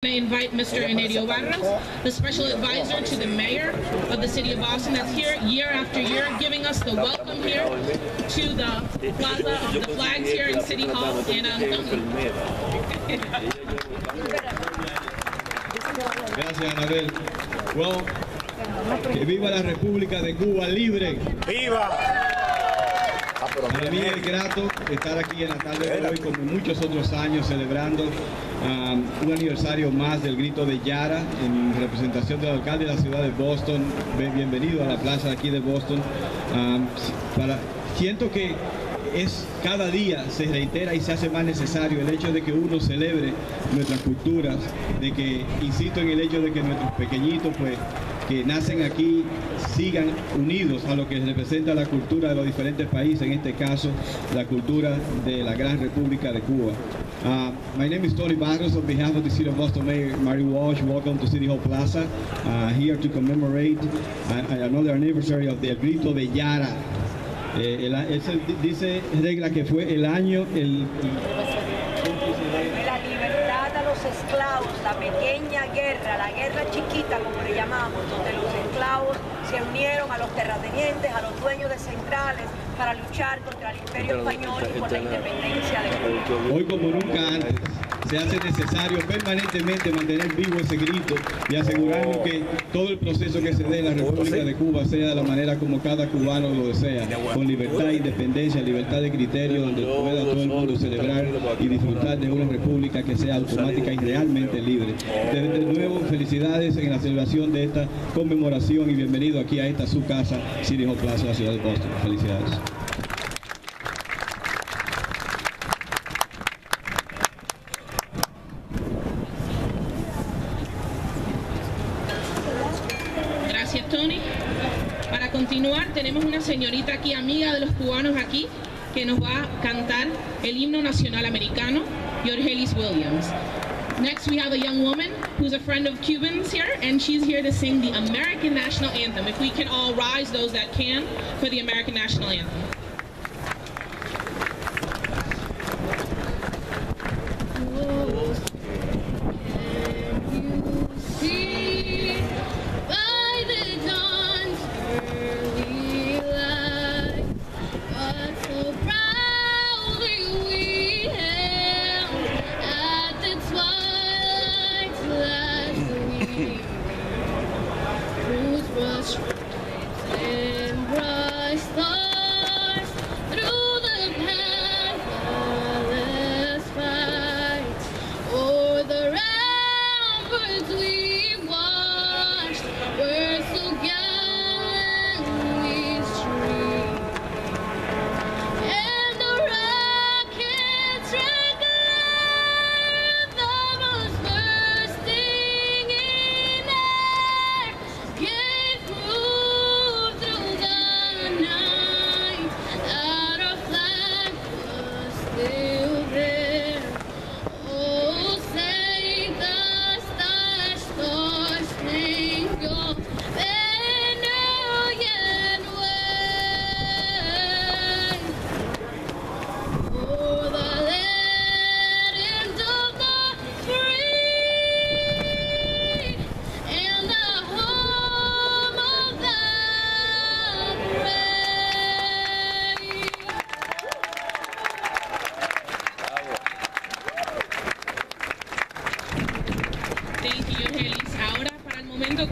I invite Mr. Enerio Barros, the special advisor to the mayor of the city of Boston, that's here year after year, giving us the welcome here to the plaza of the flags here in City Hall. And gracias, Anabel. Well, que viva la República de Cuba libre. ¡Viva! Para mí es grato estar aquí en la tarde de hoy, como muchos otros años, celebrando un aniversario más del Grito de Yara, en representación del alcalde de la ciudad de Boston. Bienvenido a la plaza aquí de Boston. Siento que cada día se reitera y se hace más necesario el hecho de que uno celebre nuestras culturas, de que, insisto en el hecho de que nuestros pequeñitos, pues, que nacen aquí, sigan unidos a lo que representa la cultura de los diferentes países, en este caso la cultura de la gran República de Cuba. My name is Tony Barros. On behalf of the City of Boston Mayor Mary Walsh, welcome to City Hall Plaza, here to commemorate another anniversary of the Grito de Yara. Dice regla que fue el año, la libertad a los esclavos, la pequeña guerra, la guerra chiquita como le llamamos, donde los esclavos se unieron a los terratenientes, a los dueños de centrales, para luchar contra el imperio español y por la independencia de Cuba. Hoy como nunca antes se hace necesario permanentemente mantener vivo ese grito y asegurarnos que todo el proceso que se dé en la República de Cuba sea de la manera como cada cubano lo desea, con libertad, independencia, libertad de criterio, donde pueda todo el mundo celebrar y disfrutar de una república que sea automática y realmente libre. De nuevo, felicidades en la celebración de esta conmemoración y bienvenido aquí a esta su casa, City Hall Plaza, la ciudad de Boston. Felicidades. gracias, Tony. Para continuar, tenemos una señorita aquí, amiga de los cubanos aquí, que nos va a cantar el himno nacional americano, Yorgelis Williams. Next, we have a young woman who's a friend of Cubans here, and she's here to sing the American National Anthem. If we can all rise, those that can, for the American National Anthem.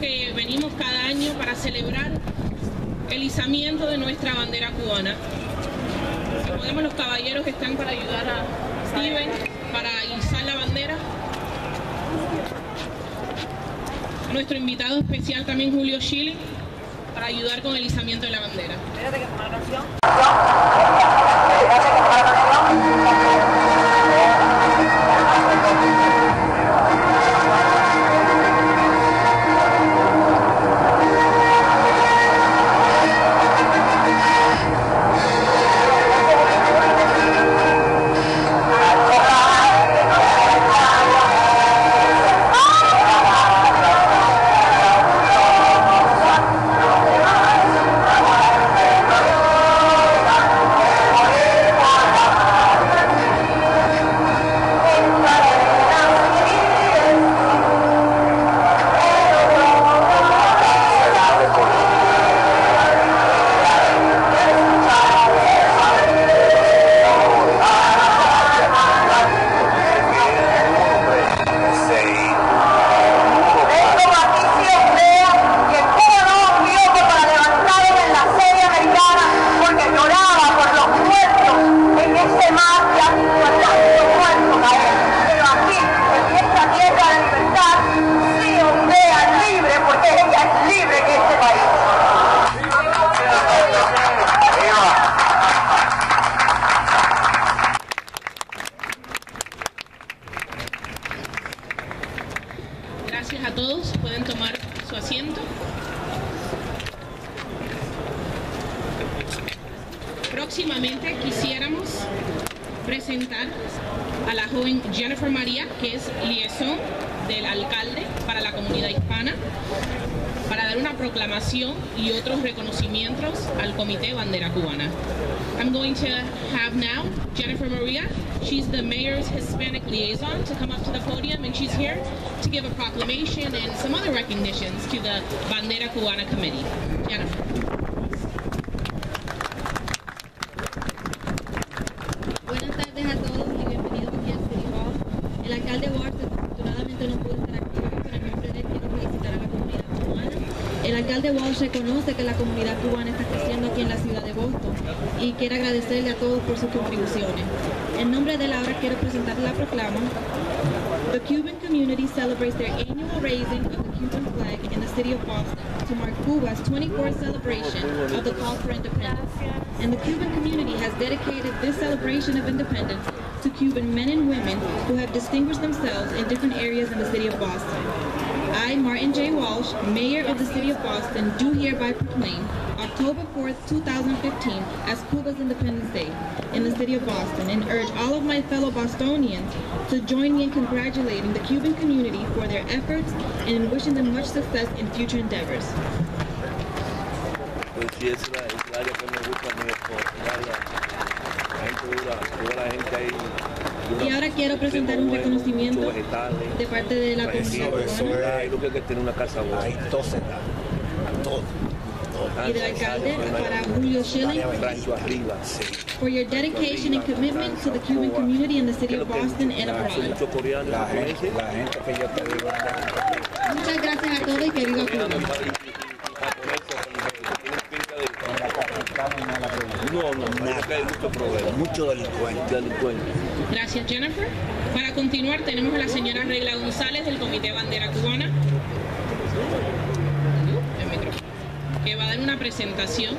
Que venimos cada año para celebrar el izamiento de nuestra bandera cubana. Si podemos, los caballeros que están para ayudar a Steven para izar la bandera. Nuestro invitado especial también, Julio Shiling, para ayudar con el izamiento de la bandera. Espérate que ponga la canción. Gracias a todos. Pueden tomar su asiento. Próximamente quisiéramos presentar a la joven Jennifer María, que es liaison del alcalde para la comunidad hispana, para dar una proclamación y otros reconocimientos al Comité Bandera Cubana. I'm going to have now Jennifer Maria. She's the mayor's Hispanic liaison, to come up to the podium, and she's here to give a proclamation and some other recognitions to the Bandera Cubana Committee. Jennifer. Buenas tardes a todos y bienvenidos aquí al City Hall. El alcalde Ward desafortunadamente no pudo estar aquí hoy, pero en nombre de él quiero felicitar a la comunidad cubana. El alcalde Walsh reconoce que la comunidad cubana está creciendo aquí en la ciudad de Boston y quiere agradecerle a todos por sus contribuciones. En nombre de él ahora quiero presentar la proclama. The Cuban community celebrates their annual raising of the Cuban flag in the city of Boston to mark Cuba's 24th celebration of the call for independence. And the Cuban community has dedicated this celebration of independence to Cuban men and women who have distinguished themselves in different areas in the city of Boston. I, Martin J. Walsh, Mayor of the City of Boston, do hereby proclaim October 4th, 2015 as Cuba's Independence Day in the City of Boston, and urge all of my fellow Bostonians to join me in congratulating the Cuban community for their efforts and in wishing them much success in future endeavors. Pues sí, es el área que me gusta mucho, la gente dura, toda la gente ahí. Y ahora quiero presentar un reconocimiento de parte de la comunidad cubana Lo que hay que tener una casa buena. Hay todo. y del alcalde para Julio Shiling for your dedication and commitment to the Cuban community in the city of Boston and abroad. La gente que yo te digo. Muchas gracias a todos y que viva Cuba. Mucho delincuente. Gracias, Jennifer. Para continuar tenemos a la señora Regla González del Comité Bandera Cubana, que va a dar una presentación.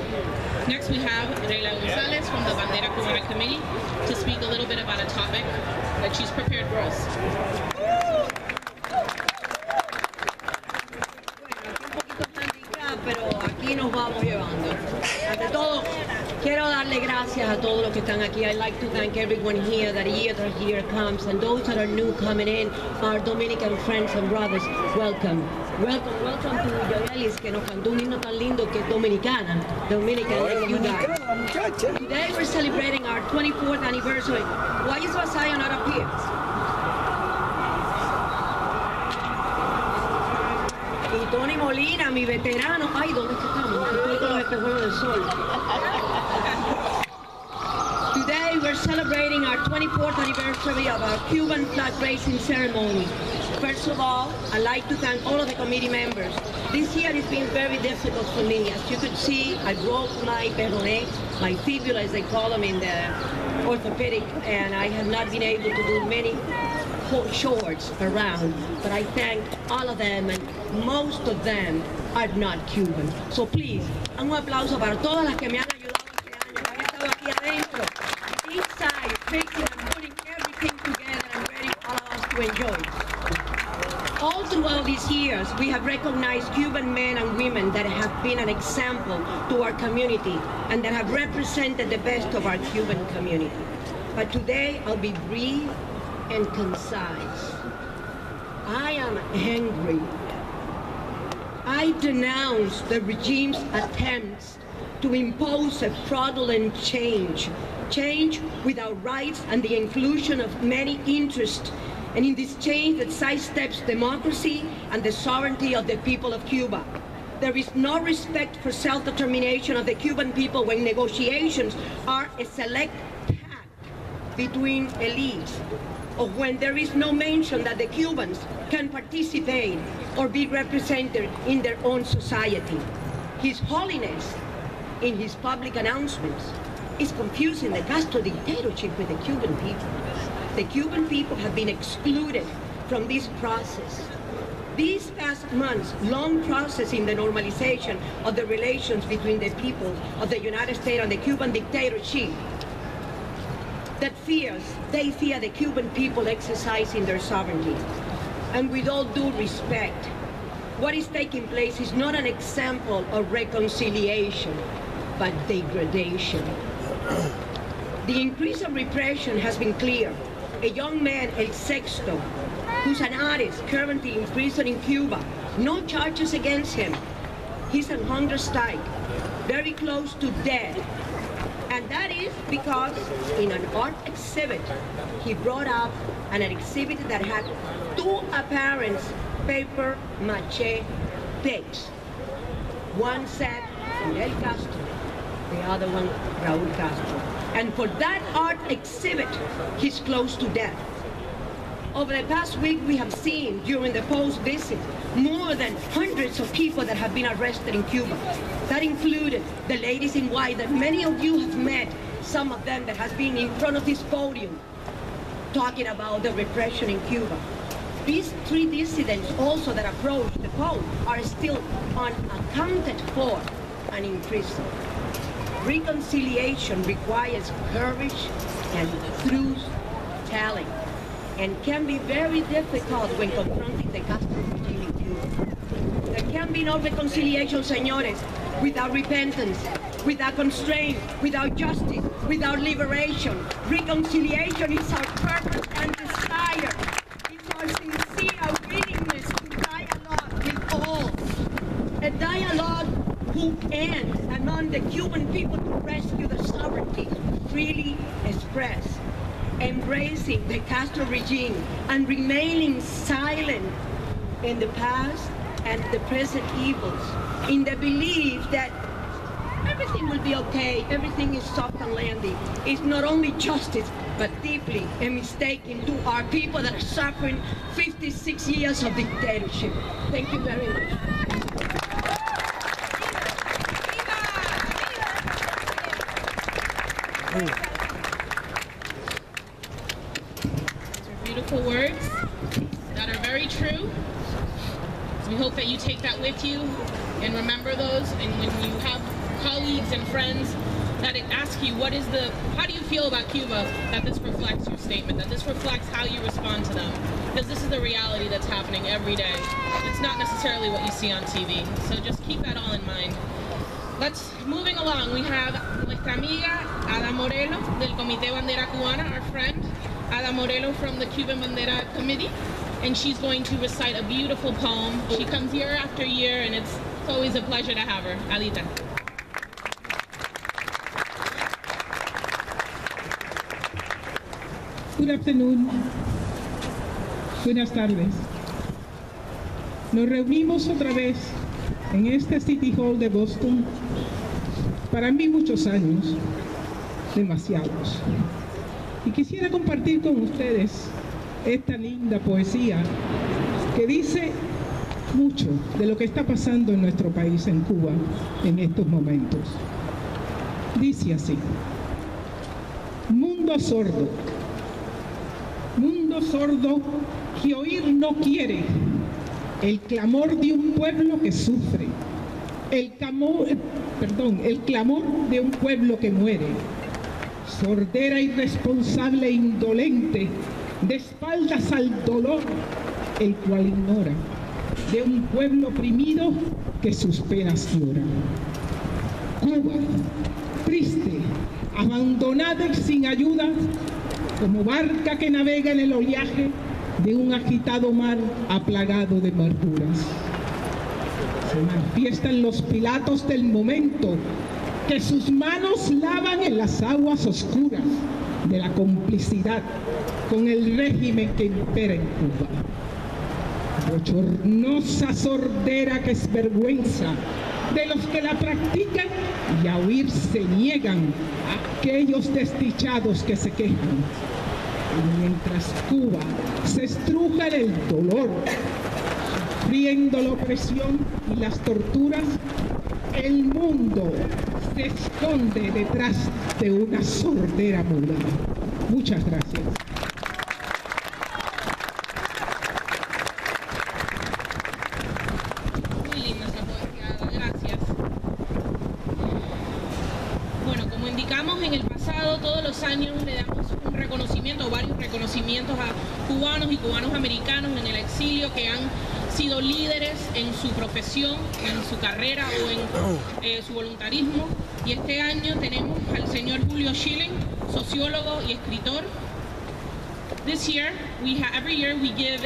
Next we have Regla González from the Bandera Cubana Committee to speak a little bit about a topic that she's prepared for us. Pero aquí nos vamos llevando. Ante todo, quiero darle gracias a todos los que están aquí. I'd like to thank everyone here that year after year comes, and those that are new coming in, our Dominican friends and brothers, welcome. Welcome to Yoelis, que nos cantó un himno tan lindo que es dominicana. Today we're celebrating our 24th anniversary. Why is Vasaya not up here? Y Tony Molina, mi veterano. Ay, ¿dónde es que estamos? Estoy con los espejuelos del sol. Today we're celebrating our 24th anniversary of our Cuban flag raising ceremony. First of all, I'd like to thank all of the committee members. This year has been very difficult for me. As you could see, I broke my peroné, my fibula as they call them in the orthopedic, and I have not been able to do many shorts around, but I thank all of them, and most of them are not Cuban. So please, un aplauso para todas las que me han ayudado este año, que han estado aquí adentro. Each side, fixing and putting everything together and ready for all of us to enjoy. All throughout these years, we have recognized Cuban men and women that have been an example to our community and that have represented the best of our Cuban community. But today, I'll be brief and concise. I am angry. I denounce the regime's attempts to impose a fraudulent change without rights and the inclusion of many interests, and in this change that sidesteps democracy and the sovereignty of the people of Cuba. There is no respect for self-determination of the Cuban people when negotiations are a select pact between elites, or when there is no mention that the Cubans can participate or be represented in their own society. His Holiness, in his public announcements, is confusing the Castro dictatorship with the Cuban people. The Cuban people have been excluded from this process. These past months, long process in the normalization of the relations between the people of the United States and the Cuban dictatorship, they fear the Cuban people exercising their sovereignty. And with all due respect, what is taking place is not an example of reconciliation, but degradation. The increase of repression has been clear. A young man, El Sexto, who's an artist currently in prison in Cuba, no charges against him. He's on hunger strike, very close to death. And that is because in an art exhibit, he brought up an exhibit that had two apparent paper mache pigs. One said Fidel Castro, the other one Raúl Castro. And for that art exhibit, he's close to death. Over the past week, we have seen during the post visit more than hundreds of people that have been arrested in Cuba. That included the ladies in white that many of you have met, some of them that has been in front of this podium talking about the repression in Cuba. These three dissidents also that approached the post are still unaccounted for and in prison. Reconciliation requires courage and truth-telling, and can be very difficult when confronting the Castro regime in Cuba. There can be no reconciliation, señores, without repentance, without constraint, without justice, without liberation. Reconciliation is our purpose and desire. It's our sincere willingness to dialogue with all. A dialogue who ends among the Cuban people to rescue the sovereignty freely expressed, embracing the Castro regime and remaining silent in the past and the present evils, in the belief that everything will be okay, everything is soft and landy. It's not only justice, but deeply a mistake into our people that are suffering 56 years of dictatorship. Thank you very much. Beautiful words that are very true. We hope that you take that with you and remember those, and when you have colleagues and friends that ask you how do you feel about Cuba, that this reflects your statement, that this reflects how you respond to them, because this is the reality that's happening every day. It's not necessarily what you see on TV, so just keep that all in mind. Moving along, we have nuestra amiga Ada Morelo del Comité Bandera Cubana, our friend Ada Morelo from the Cuban Bandera Committee, and she's going to recite a beautiful poem. She comes year after year, and it's always a pleasure to have her. Adita. Good afternoon. Buenas tardes. Nos reunimos otra vez en este City Hall de Boston. Para mí muchos años, demasiados. Y quisiera compartir con ustedes esta linda poesía que dice mucho de lo que está pasando en nuestro país, en Cuba, en estos momentos. Dice así: mundo sordo que oír no quiere el clamor de un pueblo que sufre, el clamor de un pueblo que muere, sordera irresponsable e indolente, de espaldas al dolor, el cual ignora, de un pueblo oprimido que sus penas llora. Cuba, triste, abandonada y sin ayuda, como barca que navega en el oleaje de un agitado mar aplagado de amarguras. Se manifiestan los Pilatos del momento, que sus manos lavan en las aguas oscuras de la complicidad con el régimen que impera en Cuba. Bochornosa sordera que es vergüenza de los que la practican, y a huir se niegan aquellos desdichados que se quejan. Y mientras Cuba se estruja en el dolor, sufriendo la opresión y las torturas, el mundo se esconde detrás de una sordera muda. Muchas gracias. Muy linda esa poesía, gracias. Bueno, como indicamos en el pasado, todos los años le damos un reconocimiento, varios reconocimientos a cubanos y cubanos americanos en el exilio que han sido líderes en su profesión, en su carrera o en su voluntarismo. Y este año tenemos al señor Julio Shiling, sociólogo y escritor. This year, every year we give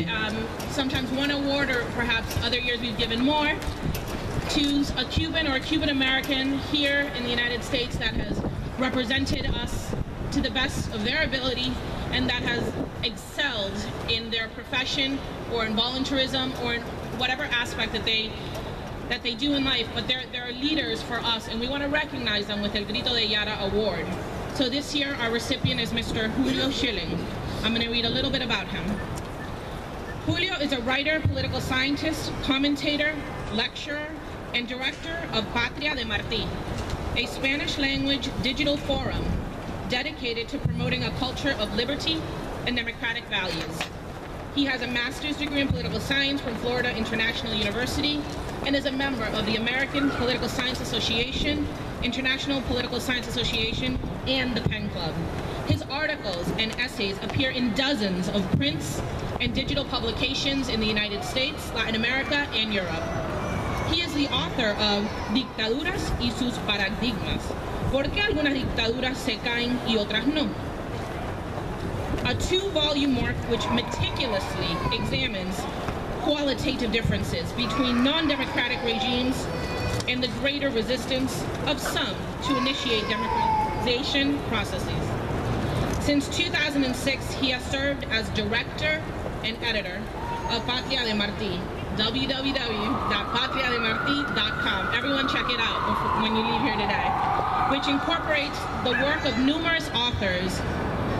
sometimes one award, or perhaps other years we've given more, to a Cuban or a Cuban American here in the United States that has represented us to the best of their ability and that has excelled in their profession or in voluntarism or in whatever aspect that they do in life, but they're leaders for us, and we want to recognize them with the Grito de Yara award. So this year our recipient is Mr. Julio Shiling. I'm going to read a little bit about him. Julio is a writer, political scientist, commentator, lecturer, and director of Patria de Martí, a Spanish-language digital forum dedicated to promoting a culture of liberty and democratic values. He has a master's degree in political science from Florida International University and is a member of the American Political Science Association, International Political Science Association, and the Penn Club. His articles and essays appear in dozens of prints and digital publications in the United States, Latin America, and Europe. He is the author of Dictaduras y sus paradigmas. ¿Por qué algunas dictaduras se caen y otras no? A 2-volume work which meticulously examines qualitative differences between non-democratic regimes and the greater resistance of some to initiate democratization processes. Since 2006, he has served as director and editor of Patria de Martí, www.patriademarti.com. Everyone check it out when you leave here today, which incorporates the work of numerous authors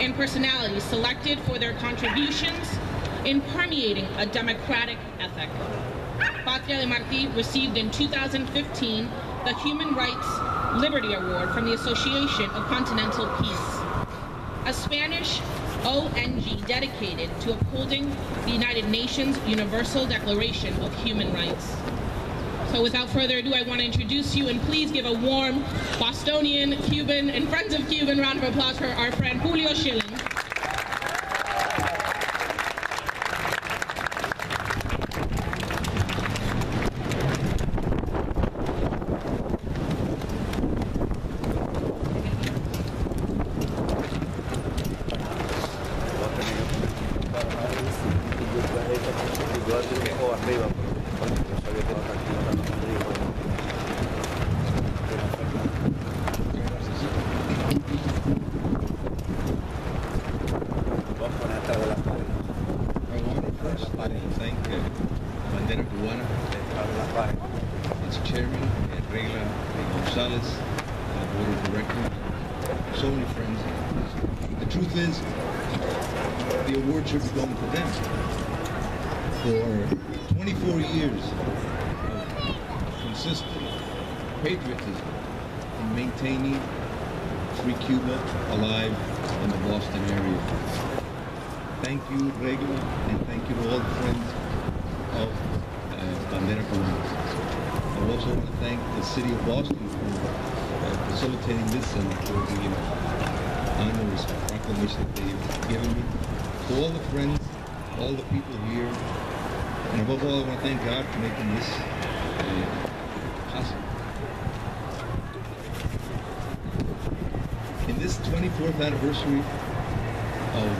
and personalities selected for their contributions in permeating a democratic ethic. Patria de Martí received in 2015 the Human Rights Liberty Award from the Association of Continental Peace, a Spanish ONG dedicated to upholding the United Nations Universal Declaration of Human Rights. So without further ado, I want to introduce you, and please give a warm Bostonian, Cuban, and Friends of Cuban round of applause for our friend Julio Shiling. Thank Bandera Cubana, its chairman, Regla Gonzalez, and the board of directors, so many friends. The truth is, the award should be going to them. For 24 years of consistent patriotism in maintaining free Cuba alive in the Boston area. Thank you, Regla, and thank you to all the friends of Bandera Cubana. I also want to thank the city of Boston for facilitating this and for the honors proclamation that they've given me. To all the friends, all the people here, and above all, I want to thank God for making this possible. In this 24th anniversary of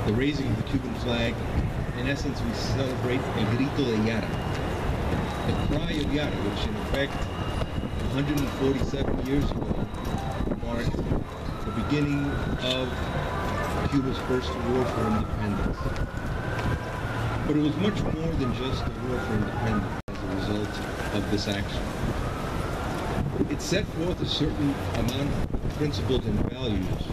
the raising of the Cuban flag, in essence, we celebrate El Grito de Yara, the cry of Yara, which in effect, 147 years ago, marked the beginning of Cuba's first war for independence. But it was much more than just a war for independence as a result of this action. It set forth a certain amount of principles and values,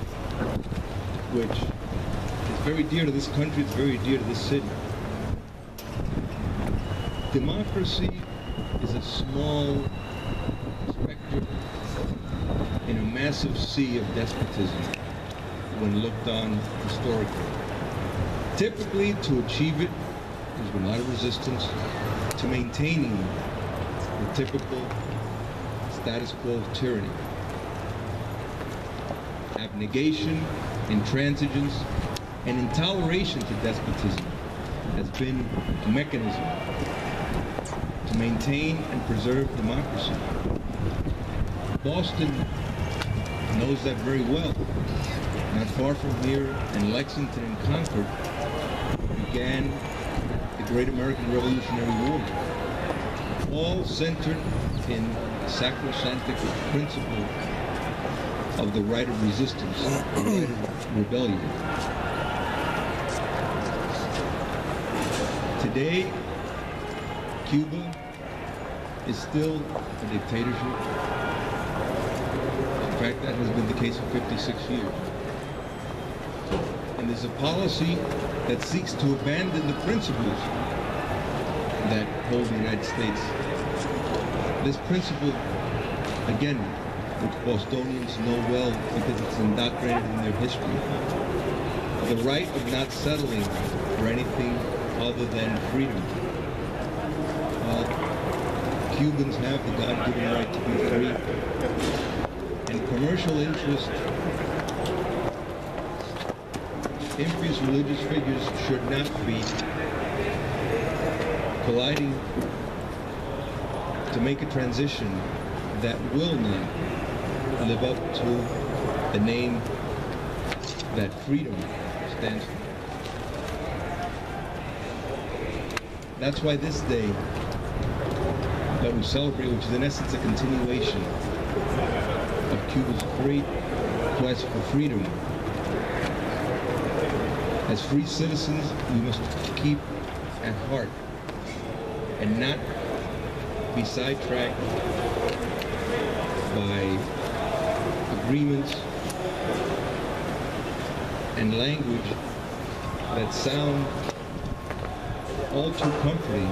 which is very dear to this country, it's very dear to this city. Democracy is a small specter in a massive sea of despotism when looked on historically. Typically, to achieve it, there's been a lot of resistance to maintaining the typical status quo of tyranny. abnegation, intransigence, and intoleration to despotism has been a mechanism to maintain and preserve democracy. Boston knows that very well. Not far from here, in Lexington and Concord, began the Great American Revolutionary War, all centered in the sacrosanct principle of the right of resistance, the right of rebellion. Today, Cuba is still a dictatorship. In fact, that has been the case for 56 years. And there's a policy that seeks to abandon the principles that hold the United States. This principle, again, which Bostonians know well because it's indoctrinated in their history, the right of not settling for anything other than freedom. Cubans have the God-given right to be free, and commercial interest, impious religious figures should not be colliding to make a transition that will not live up to the name that freedom stands for. That's why this day that we celebrate, which is in essence a continuation of Cuba's great quest for freedom, as free citizens, we must keep at heart and not be sidetracked by agreements and language that sound all too comforting,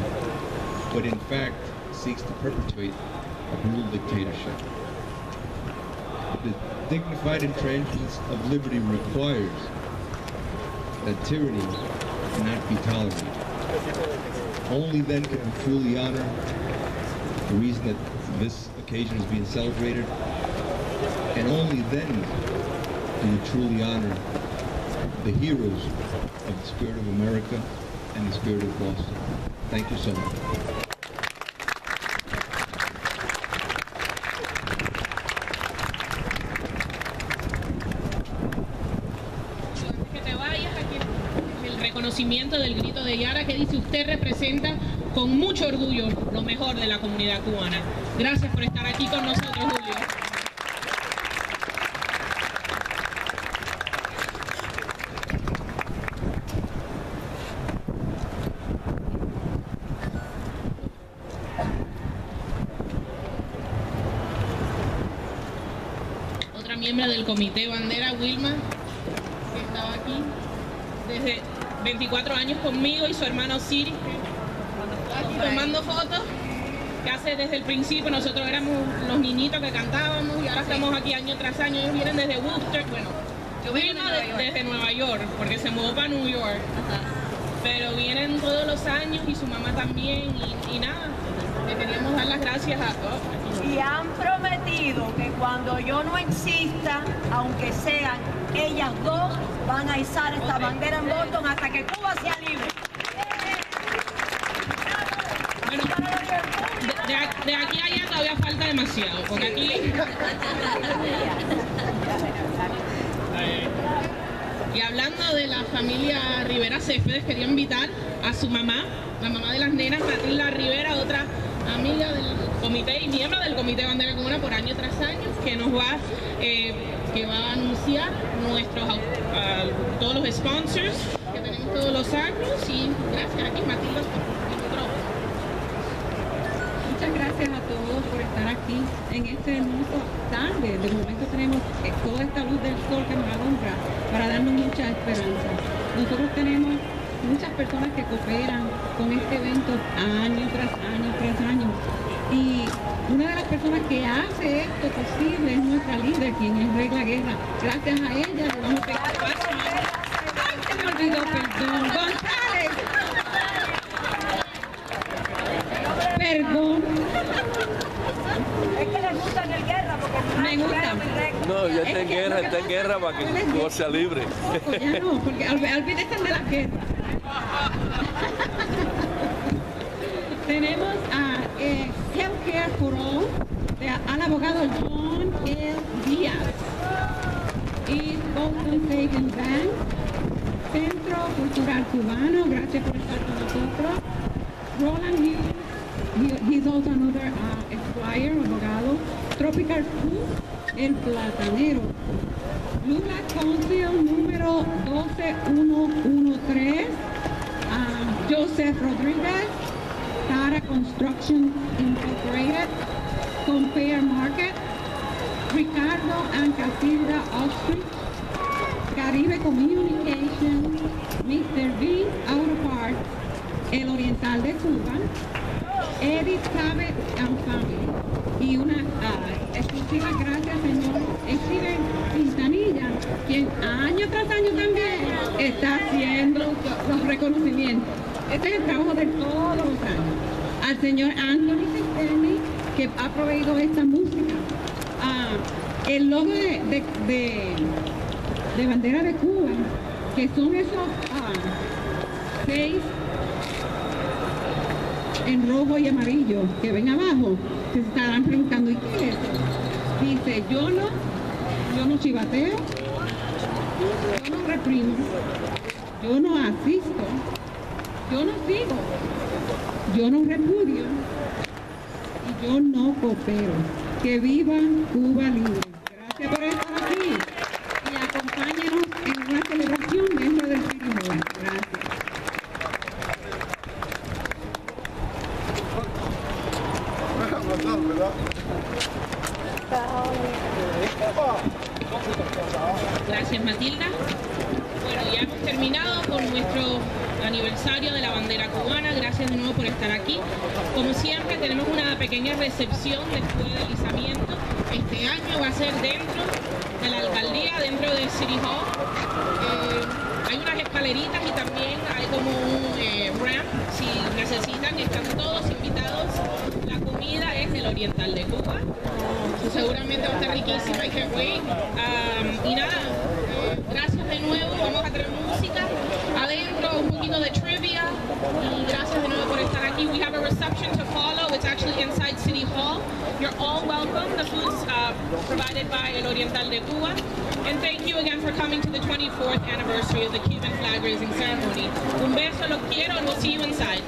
but in fact seeks to perpetuate a brutal dictatorship. The dignified intransigence of liberty requires that tyranny cannot be tolerated. Only then can we truly honor the reason that this occasion is being celebrated, and only then do we truly honor the heroes of the spirit of America and the spirit of Boston. Thank you so much. Reconocimiento del Grito de Yara, que dice: usted representa con mucho orgullo lo mejor de la comunidad cubana. Gracias por estar aquí con nosotros, Julio. Otra miembro del comité Bandera, Wilma, que estaba aquí desde 24 años conmigo, y su hermano Siri, aquí tomando fotos, que hace desde el principio. Nosotros éramos los niñitos que cantábamos y ahora estamos aquí año tras año. Ellos vienen desde Worcester, bueno, yo vino desde Nueva York porque se mudó para New York. Pero vienen todos los años, y su mamá también, y nada, le queríamos dar las gracias a todos. Y han prometido que cuando yo no exista, aunque sean ellas dos, van a izar esta bandera en Boston hasta que Cuba sea libre. Bueno, de aquí a allá todavía falta demasiado, porque aquí... Y hablando de la familia Rivera Céspedes, quería invitar a su mamá, la mamá de las nenas, Matilda Rivera, otra amiga del comité y miembro del comité Bandera Cubana por año tras año, que nos va a anunciar todos los sponsors que tenemos todos los años. Y gracias, aquí Matilda. Muchas gracias a todos por estar aquí en este hermoso tarde. De momento tenemos toda esta luz del sol que nos alumbra para darnos mucha esperanza. Nosotros tenemos muchas personas que cooperan con este evento año tras año tras año. Y una de las personas que hace esto posible es nuestra líder, quien es Regla Guerra. Gracias a ella le vamos a pegar paso. ¡Ay, se me olvidó! Perdón. ¡González! Perdón. Es que les gusta en el guerra porque Me gusta. No, ya está en guerra para que todo sea libre. Ya no, porque al fin están de la guerra. Tenemos a Healthcare for All, al abogado John L. Díaz. Y Boston Savings Bank, Centro Cultural Cubano, gracias por estar con nosotros. Roland Hughes, he's also another Esquire, abogado. Tropical Food, El Platanero. Lula Council número 12113, Joseph Rodriguez, Tara Construction Incorporated, Compare Market, Ricardo and Casilda Ostrich, Caribe Communication, Mr. V Auto Parts, El Oriental de Cuba, Edith Cabot and Family. Y una exclusiva gracias, señor Steven Quintanilla, quien año tras año también está haciendo los reconocimientos. Este es el trabajo de todos los años. Al señor Anthony Cisteni, que ha proveído esta música. El logo de Bandera de Cuba, que son esos 6 en rojo y amarillo que ven abajo, se estarán preguntando, ¿y qué es eso? Dice, yo no chivateo, yo no reprimo, yo no asisto, yo no sigo, yo no repudio y yo no coopero. Que viva Cuba libre. Gracias por estar aquí y acompáñenos en una celebración dentro del Certificado. Gracias. Gracias, Matilda. Bueno, ya hemos terminado con nuestro aniversario de la bandera cubana. Gracias de nuevo por estar aquí. Como siempre, tenemos una pequeña recepción después del izamiento. Este año va a ser dentro de la alcaldía, dentro del City Hall. Hay unas escaleritas y también hay como un ramp. Si necesitan, están todos invitados. La comida es del Oriental de Cuba. Seguramente va a estar riquísima, I can't wait. Y nada, gracias de nuevo. Vamos a tener música adentro, un poquito de trivia. Y gracias de nuevo por estar aquí. We have a reception to follow. It's actually inside City Hall. You're all welcome. The food's provided by El Oriental de Cuba. And thank you again for coming to the 24th anniversary of the Cuban flag raising ceremony. Un beso, los quiero, and we'll see you inside.